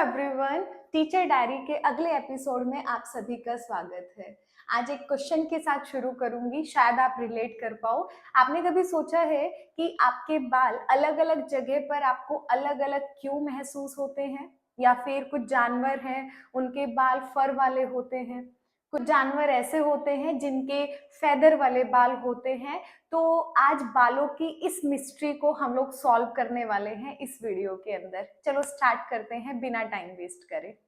Everyone, teacher diary के अगले episode में आप सभी का स्वागत है। आज एक क्वेश्चन के साथ शुरू करूंगी, शायद आप रिलेट कर पाओ। आपने कभी सोचा है कि आपके बाल अलग अलग जगह पर आपको अलग अलग क्यों महसूस होते हैं? या फिर कुछ जानवर हैं, उनके बाल फर वाले होते हैं, कुछ जानवर ऐसे होते हैं जिनके फेदर वाले बाल होते हैं। तो आज बालों की इस मिस्ट्री को हम लोग सॉल्व करने वाले हैं इस वीडियो के अंदर। चलो स्टार्ट करते हैं बिना टाइम वेस्ट करे।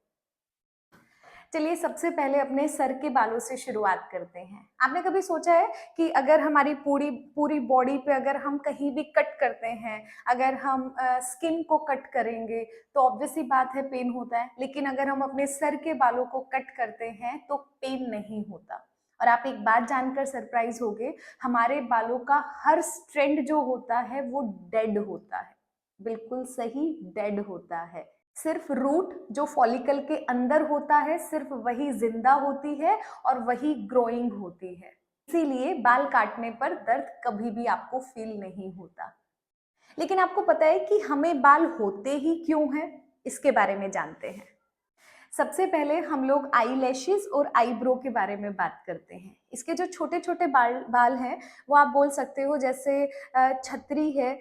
चलिए सबसे पहले अपने सर के बालों से शुरुआत करते हैं। आपने कभी सोचा है कि अगर हमारी पूरी पूरी बॉडी पे अगर हम कहीं भी कट करते हैं, अगर हम स्किन को कट करेंगे तो ऑब्वियस सी बात है पेन होता है, लेकिन अगर हम अपने सर के बालों को कट करते हैं तो पेन नहीं होता। और आप एक बात जानकर सरप्राइज होगे, हमारे बालों का हर स्ट्रैंड जो होता है वो डेड होता है। बिल्कुल सही, डेड होता है। सिर्फ रूट जो फॉलिकल के अंदर होता है, सिर्फ वही जिंदा होती है और वही ग्रोइंग होती है। इसीलिए बाल काटने पर दर्द कभी भी आपको फील नहीं होता। लेकिन आपको पता है कि हमें बाल होते ही क्यों हैं? इसके बारे में जानते हैं। सबसे पहले हम लोग आई लैशेज और आईब्रो के बारे में बात करते हैं। इसके जो छोटे छोटे बाल बाल हैं वो आप बोल सकते हो जैसे छतरी है।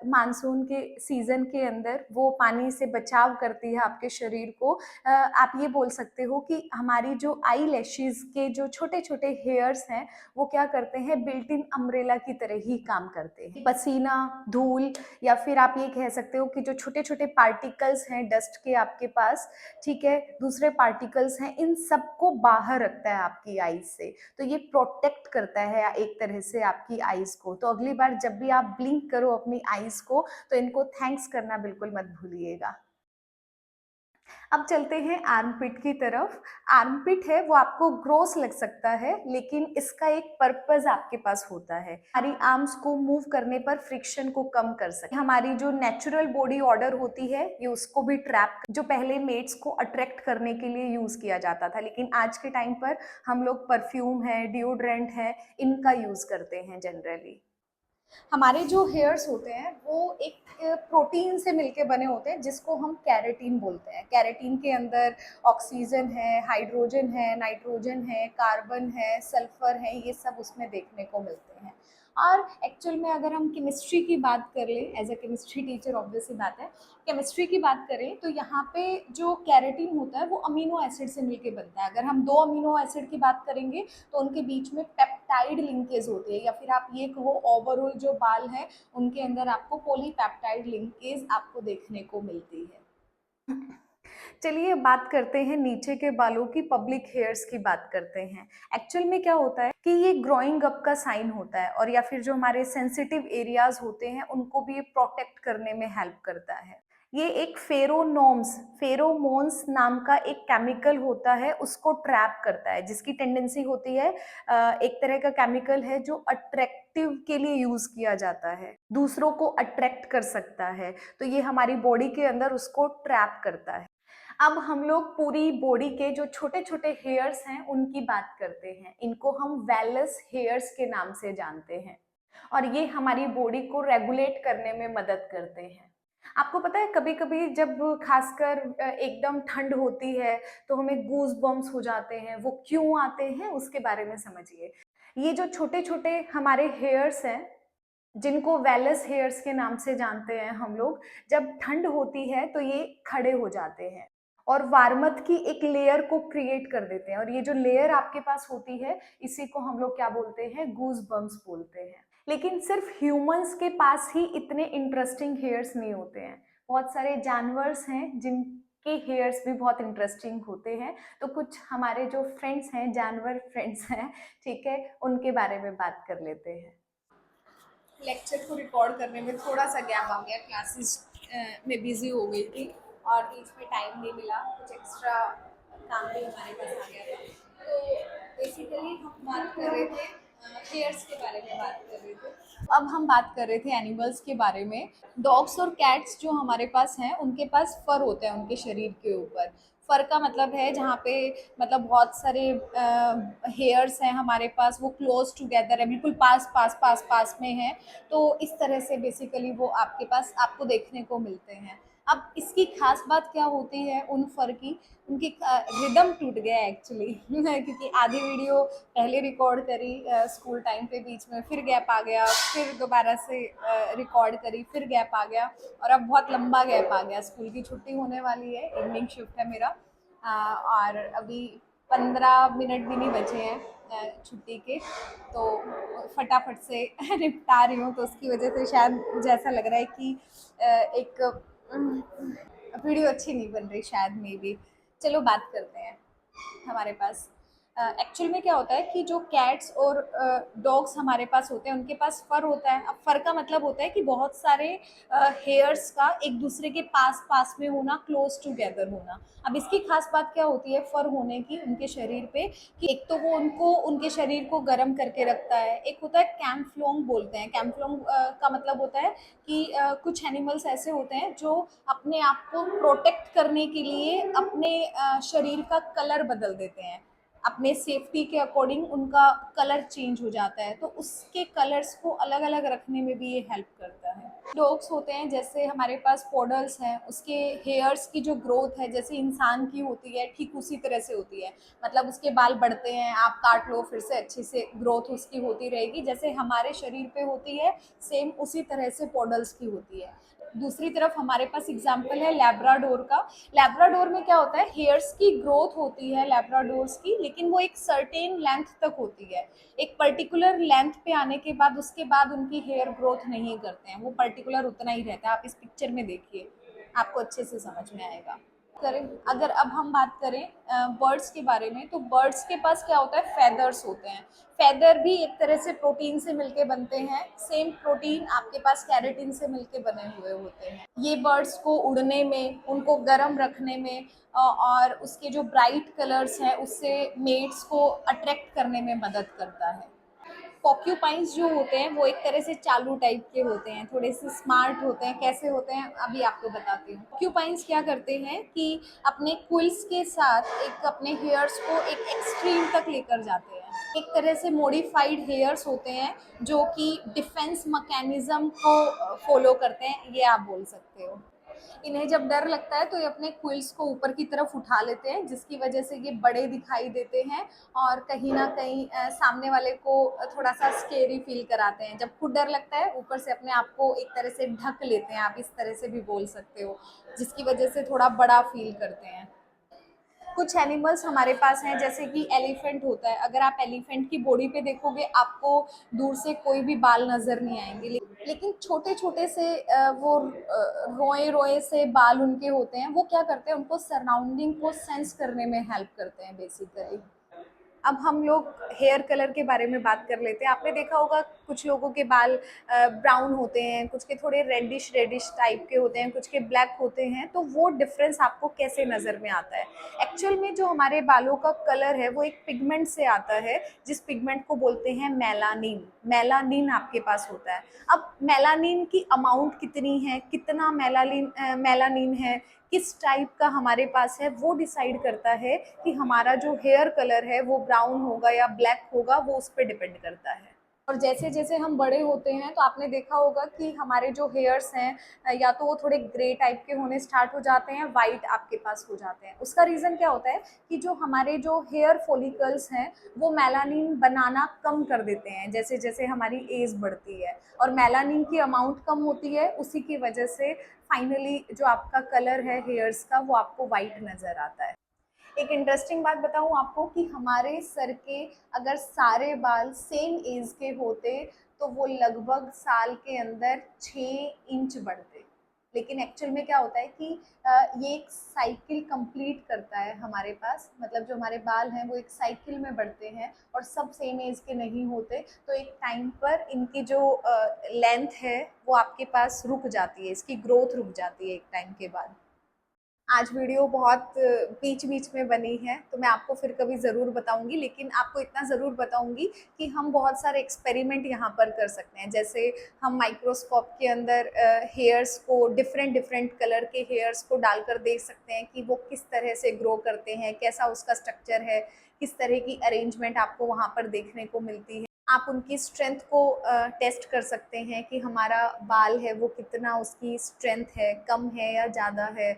मानसून के सीजन के अंदर वो पानी से बचाव करती है आपके शरीर को। आप ये बोल सकते हो कि हमारी जो आई लैशेज के जो छोटे छोटे हेयर्स हैं वो क्या करते हैं, बिल्ट इन अम्ब्रेला की तरह ही काम करते हैं। पसीना, धूल, या फिर आप ये कह सकते हो कि जो छोटे छोटे पार्टिकल्स हैं डस्ट के आपके पास, ठीक है, दूसरे पार्टिकल्स हैं, इन सबको बाहर रखता है आपकी आईज से। तो ये प्रोटेक्ट करता है एक तरह से आपकी आईज को। तो अगली बार जब भी आप ब्लिंक करो अपनी आईज को तो इनको थैंक्स करना बिल्कुल मत भूलिएगा। अब चलते हैं आर्मपिट की तरफ। आर्मपिट है वो आपको ग्रोस लग सकता है, लेकिन इसका एक पर्पस आपके पास होता है। हमारी आर्म्स को मूव करने पर फ्रिक्शन को कम कर सके। हमारी जो नेचुरल बॉडी ऑर्डर होती है ये उसको भी ट्रैप, जो पहले मेट्स को अट्रैक्ट करने के लिए यूज किया जाता था, लेकिन आज के टाइम पर हम लोग परफ्यूम है, डिओड्रेंट है, इनका यूज करते हैं जनरली। हमारे जो हेयर्स होते हैं वो एक प्रोटीन से मिलके बने होते हैं जिसको हम कैरेटीन बोलते हैं। कैरेटीन के अंदर ऑक्सीजन है, हाइड्रोजन है, नाइट्रोजन है, कार्बन है, सल्फर है, ये सब उसमें देखने को मिलते हैं। और एक्चुअल में अगर हम केमिस्ट्री की बात कर लें, as a chemistry teacher obvious सी बात है, केमिस्ट्री की बात करें तो यहाँ पे जो कैरेटीन होता है वो अमीनो एसिड से मिलके बनता है। अगर हम दो अमीनो एसिड की बात करेंगे तो उनके बीच में पेप्टाइड लिंकेज होती है, या फिर आप ये कहो ओवरऑल जो बाल हैं उनके अंदर आपको पॉलीपेप्टाइड लिंकेज आपको देखने को मिलती है। चलिए बात करते हैं नीचे के बालों की, पब्लिक हेयर्स की बात करते हैं। एक्चुअल में क्या होता है कि ये ग्रोइंग अप का साइन होता है, और या फिर जो हमारे सेंसिटिव एरियाज होते हैं उनको भी ये प्रोटेक्ट करने में हेल्प करता है। ये एक फेरोमोन्स नाम का एक केमिकल होता है, उसको ट्रैप करता है, जिसकी टेंडेंसी होती है, एक तरह का केमिकल है जो अट्रैक्टिव के लिए यूज किया जाता है, दूसरों को अट्रैक्ट कर सकता है। तो ये हमारी बॉडी के अंदर उसको ट्रैप करता है। अब हम लोग पूरी बॉडी के जो छोटे छोटे हेयर्स हैं उनकी बात करते हैं। इनको हम वेलस हेयर्स के नाम से जानते हैं, और ये हमारी बॉडी को रेगुलेट करने में मदद करते हैं। आपको पता है कभी कभी जब खासकर एकदम ठंड होती है तो हमें गूज बम्स हो जाते हैं। वो क्यों आते हैं उसके बारे में समझिए। ये जो छोटे छोटे हमारे हेयर्स हैं जिनको वेलस हेयर्स के नाम से जानते हैं हम लोग, जब ठंड होती है तो ये खड़े हो जाते हैं और वार्मथ की एक लेयर को क्रिएट कर देते हैं। और ये जो लेयर आपके पास होती है इसी को हम लोग क्या बोलते हैं, गूज बम्स बोलते हैं। लेकिन सिर्फ ह्यूमंस के पास ही इतने इंटरेस्टिंग हेयर्स नहीं होते हैं, बहुत सारे जानवर्स हैं जिनके हेयर्स भी बहुत इंटरेस्टिंग होते हैं। तो कुछ हमारे जो फ्रेंड्स हैं, जानवर फ्रेंड्स हैं, ठीक है, उनके बारे में बात कर लेते हैं। लेक्चर को रिकॉर्ड करने में थोड़ा सा गैप आ गया, क्लासेस में बिजी हो गई थी और बीच में टाइम नहीं मिला, कुछ एक्स्ट्रा काम भी हमारे पास आ गया था। तो बेसिकली हम बात कर रहे थे हेयर्स के बारे में बात कर रहे थे। अब हम बात कर रहे थे एनिमल्स के बारे में। डॉग्स और कैट्स जो हमारे पास हैं उनके पास फर होता है उनके शरीर के ऊपर। फर का मतलब है जहाँ पे मतलब बहुत सारे हेयर्स हैं हमारे पास, वो क्लोज टुगेदर है, बिल्कुल पास पास पास पास में है। तो इस तरह से बेसिकली वो आपके पास आपको देखने को मिलते हैं। अब इसकी खास बात क्या होती है उन फर की, उनकी रिदम टूट गया एक्चुअली क्योंकि आधी वीडियो पहले रिकॉर्ड करी स्कूल टाइम पे, बीच में फिर गैप आ गया, फिर दोबारा से रिकॉर्ड करी, फिर गैप आ गया, और अब बहुत लंबा गैप आ गया। स्कूल की छुट्टी होने वाली है, इवनिंग शिफ्ट है मेरा, और अभी 15 मिनट भी नहीं बचे हैं छुट्टी के, तो फटाफट से निपटा रही हूँ। तो उसकी वजह से शायद जैसा लग रहा है कि एक वीडियो अच्छी नहीं बन रही शायद, मे बी। चलो बात करते हैं हमारे पास। एक्चुअल में क्या होता है कि जो कैट्स और डॉग्स हमारे पास होते हैं, उनके पास फर होता है। अब फर का मतलब होता है कि बहुत सारे हेयर्स का एक दूसरे के पास पास में होना, क्लोज टुगेदर होना। अब इसकी खास बात क्या होती है फर होने की उनके शरीर पे, कि एक तो वो उनको उनके शरीर को गर्म करके रखता है। एक होता है कैम्फ्लोंग बोलते हैं। कैम्फ्लोंग का मतलब होता है कि कुछ एनिमल्स ऐसे होते हैं जो अपने आप को प्रोटेक्ट करने के लिए अपने शरीर का कलर बदल देते हैं, अपने सेफ्टी के अकॉर्डिंग उनका कलर चेंज हो जाता है, तो उसके कलर्स को अलग अलग रखने में भी ये हेल्प करता है। डॉग्स होते हैं, जैसे हमारे पास पॉडल्स हैं, उसके हेयर्स की जो ग्रोथ है जैसे इंसान की होती है, ठीक उसी तरह से होती है। मतलब उसके बाल बढ़ते हैं, आप काट लो फिर से अच्छी से ग्रोथ उसकी होती रहेगी, जैसे हमारे शरीर पे होती है सेम उसी तरह से पॉडल्स की होती है। दूसरी तरफ हमारे पास एग्जाम्पल है लैब्राडोर का। लैब्राडोर में क्या होता है, हेयर्स की ग्रोथ होती है लैब्राडोर्स की, लेकिन वो एक सर्टेन लेंथ तक होती है। एक पर्टिकुलर लेंथ पे आने के बाद उसके बाद उनकी हेयर ग्रोथ नहीं करते हैं, वो पर्टिकुलर उतना ही रहता है। आप इस पिक्चर में देखिए, आपको अच्छे से समझ में आएगा। करें अगर अब हम बात करें बर्ड्स के बारे में, तो बर्ड्स के पास क्या होता है, फेदर्स होते हैं। फेदर भी एक तरह से प्रोटीन से मिलके बनते हैं। सेम प्रोटीन आपके पास कैरेटिन से मिलके बने हुए होते हैं। ये बर्ड्स को उड़ने में, उनको गर्म रखने में, और उसके जो ब्राइट कलर्स हैं उससे मेट्स को अट्रैक्ट करने में मदद करता है। पॉक्यूपाइंस जो होते हैं वो एक तरह से चालू टाइप के होते हैं, थोड़े से स्मार्ट होते हैं। कैसे होते हैं अभी आपको बताती हूँ। पॉक्यूपाइंस क्या करते हैं कि अपने क्विल्स के साथ एक अपने हेयर्स को एक एक्सट्रीम तक लेकर जाते हैं। एक तरह से मॉडिफाइड हेयर्स होते हैं जो कि डिफेंस मैकेनिज्म को फॉलो करते हैं, ये आप बोल सकते हो। इन्हें जब डर लगता है तो ये अपने क्विल्स को ऊपर की तरफ उठा लेते हैं, जिसकी वजह से ये बड़े दिखाई देते हैं और कहीं ना कहीं सामने वाले को थोड़ा सा स्केरी फील कराते हैं। जब खुद डर लगता है ऊपर से अपने आप को एक तरह से ढक लेते हैं, आप इस तरह से भी बोल सकते हो, जिसकी वजह से थोड़ा बड़ा फील करते हैं। कुछ एनिमल्स हमारे पास हैं, जैसे कि एलिफेंट होता है। अगर आप एलिफेंट की बॉडी पे देखोगे आपको दूर से कोई भी बाल नजर नहीं आएंगे, लेकिन छोटे छोटे से वो रोए रोए से बाल उनके होते हैं। वो क्या करते हैं, उनको सराउंडिंग को सेंस करने में हेल्प करते हैं बेसिकली। अब हम लोग हेयर कलर के बारे में बात कर लेते हैं। आपने देखा होगा कुछ लोगों के बाल ब्राउन होते हैं, कुछ के थोड़े रेडिश रेडिश टाइप के होते हैं, कुछ के ब्लैक होते हैं। तो वो डिफरेंस आपको कैसे नज़र में आता है? एक्चुअल में जो हमारे बालों का कलर है वो एक पिगमेंट से आता है, जिस पिगमेंट को बोलते हैं मेलानिन। मेलानिन आपके पास होता है। अब मेलानिन की अमाउंट कितनी है, कितना मेलानिन है, किस टाइप का हमारे पास है, वो डिसाइड करता है कि हमारा जो हेयर कलर है वो ब्राउन होगा या ब्लैक होगा, वो उस पर डिपेंड करता है। और जैसे जैसे हम बड़े होते हैं तो आपने देखा होगा कि हमारे जो हेयर्स हैं या तो वो थोड़े ग्रे टाइप के होने स्टार्ट हो जाते हैं, वाइट आपके पास हो जाते हैं। उसका रीज़न क्या होता है कि जो हमारे जो हेयर फॉलिकल्स हैं वो मेलानिन बनाना कम कर देते हैं जैसे जैसे हमारी एज बढ़ती है, और मेलानिन की अमाउंट कम होती है। उसी की वजह से फाइनली जो आपका कलर है हेयर्स का वो आपको वाइट नज़र आता है। एक इंटरेस्टिंग बात बताऊं आपको कि हमारे सर के अगर सारे बाल सेम एज के होते तो वो लगभग साल के अंदर 6 इंच बढ़ते। लेकिन एक्चुअल में क्या होता है कि ये एक साइकिल कंप्लीट करता है हमारे पास। मतलब जो हमारे बाल हैं वो एक साइकिल में बढ़ते हैं और सब सेम एज के नहीं होते, तो एक टाइम पर इनकी जो लेंथ है वो आपके पास रुक जाती है, इसकी ग्रोथ रुक जाती है एक टाइम के बाद। आज वीडियो बहुत बीच बीच में बनी है तो मैं आपको फिर कभी ज़रूर बताऊंगी, लेकिन आपको इतना ज़रूर बताऊंगी कि हम बहुत सारे एक्सपेरिमेंट यहाँ पर कर सकते हैं। जैसे हम माइक्रोस्कोप के अंदर हेयर्स को, डिफरेंट डिफरेंट कलर के हेयर्स को डालकर देख सकते हैं कि वो किस तरह से ग्रो करते हैं, कैसा उसका स्ट्रक्चर है, किस तरह की अरेंजमेंट आपको वहाँ पर देखने को मिलती है। आप उनकी स्ट्रेंथ को टेस्ट कर सकते हैं कि हमारा बाल है वो कितना उसकी स्ट्रेंथ है, कम है या ज़्यादा है।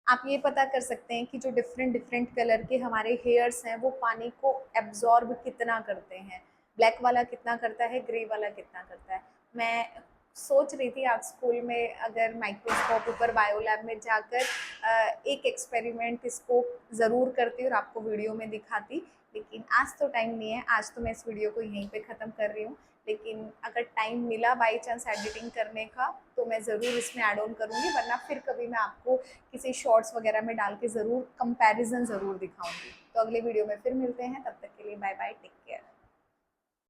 आप ये पता कर सकते हैं कि जो डिफरेंट डिफरेंट कलर के हमारे हेयर्स हैं वो पानी को एब्जॉर्ब कितना करते हैं, ब्लैक वाला कितना करता है, ग्रे वाला कितना करता है। मैं सोच रही थी आज स्कूल में अगर माइक्रोस्कोप ऊपर बायोलैब में जाकर एक एक्सपेरिमेंट इसको ज़रूर करती और आपको वीडियो में दिखाती, लेकिन आज तो टाइम नहीं है। आज तो मैं इस वीडियो को यहीं पे ख़त्म कर रही हूँ, लेकिन अगर टाइम मिला बाई चांस एडिटिंग करने का तो मैं ज़रूर इसमें ऐड ऑन करूँगी, वरना फिर कभी मैं आपको किसी शॉर्ट्स वगैरह में डाल के ज़रूर कंपैरिजन ज़रूर दिखाऊंगी। तो अगले वीडियो में फिर मिलते हैं, तब तक के लिए बाय बाय, टेक केयर।